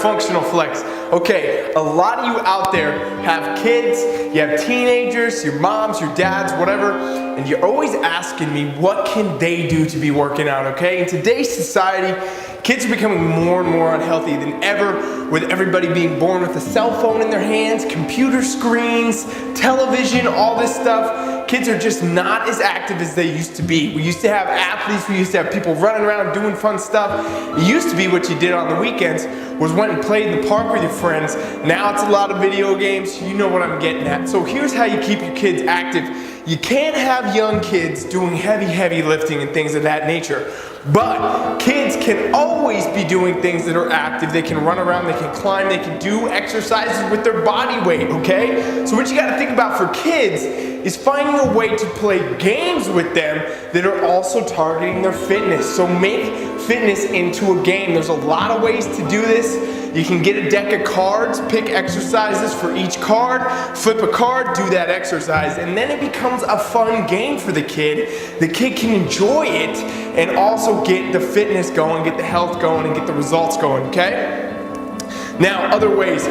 functional flex. Okay, a lot of you out there have kids, you have teenagers, your moms, your dads, whatever, and you're always asking me, what can they do to be working out, okay? In today's society, kids are becoming more and more unhealthy than ever, with everybody being born with a cell phone in their hands, computer screens, television, all this stuff. Kids are just not as active as they used to be. We used to have athletes, we used to have people running around doing fun stuff. It used to be what you did on the weekends was went and played in the park with your friends. Now it's a lot of video games. You know what I'm getting at. So here's how you keep your kids active. You can't have young kids doing heavy lifting and things of that nature. But kids can always be doing things that are active. They can run around, they can climb, they can do exercises with their body weight, okay? So what you gotta think about for kids is finding a way to play games with them that are also targeting their fitness. So make fitness into a game. There's a lot of ways to do this. You can get a deck of cards, pick exercises for each card, flip a card, do that exercise, and then it becomes a fun game for the kid. The kid can enjoy it and also get the fitness going, get the health going, and get the results going, okay? Now, other ways.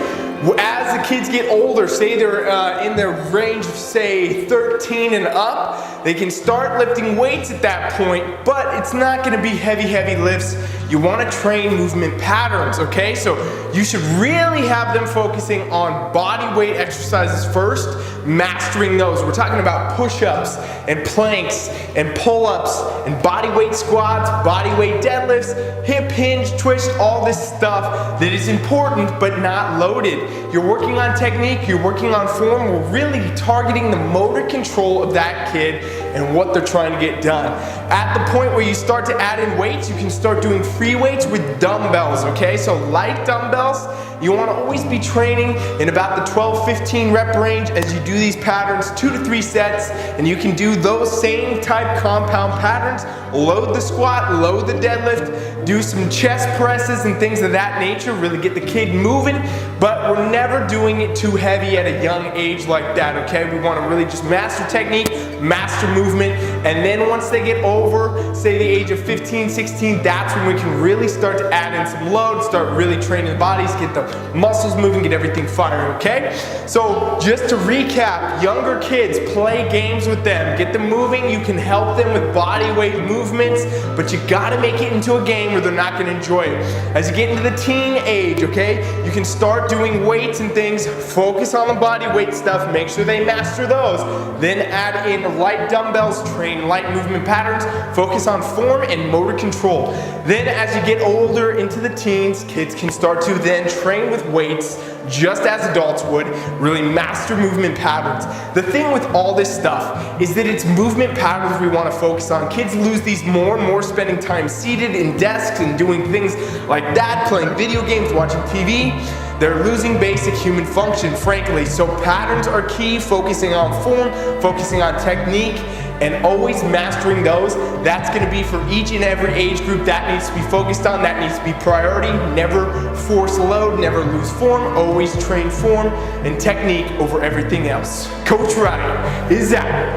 As the kids get older, say they're in their range of say 13 and up, they can start lifting weights at that point, but it's not gonna be heavy lifts. You wanna train movement patterns, okay? So you should really have them focusing on body weight exercises first, mastering those. We're talking about push-ups and planks and pull-ups and body weight squats, body weight deadlifts, hip hinge, twist, all this stuff that is important but not loaded. You're working on technique, you're working on form, we're really targeting the motor control of that kid and what they're trying to get done. At the point where you start to add in weights, you can start doing free weights with dumbbells, okay? So light dumbbells, you want to always be training in about the 12-15 rep range as you do these patterns, 2 to 3 sets, and you can do those same type compound patterns, load the squat, load the deadlift, do some chest presses and things of that nature, really get the kid moving, but we're never doing it too heavy at a young age like that, okay? We want to really just master technique, master movement, and then once they get over, say the age of 15, 16, that's when we can really start to add in some load, start really training the bodies, get the muscles moving, get everything firing, okay? So just to recap, younger kids, play games with them, get them moving, you can help them with body weight movements, but you gotta make it into a game or they're not gonna enjoy it. As you get into the teen age, okay, you can start doing weights and things, focus on the body weight stuff, make sure they master those, then add in light dumbbells, train light movement patterns, focus on form and motor control. Then as you get older into the teens, kids can start to then train with weights just as adults would, really master movement patterns. The thing with all this stuff is that it's movement patterns we want to focus on. Kids lose these more and more spending time seated in desks and doing things like that, playing video games, watching TV. They're losing basic human function, frankly. So patterns are key, focusing on form, focusing on technique, and always mastering those. That's gonna be for each and every age group. That needs to be focused on, that needs to be priority. Never force load, never lose form, always train form and technique over everything else. Coach Ryan is out.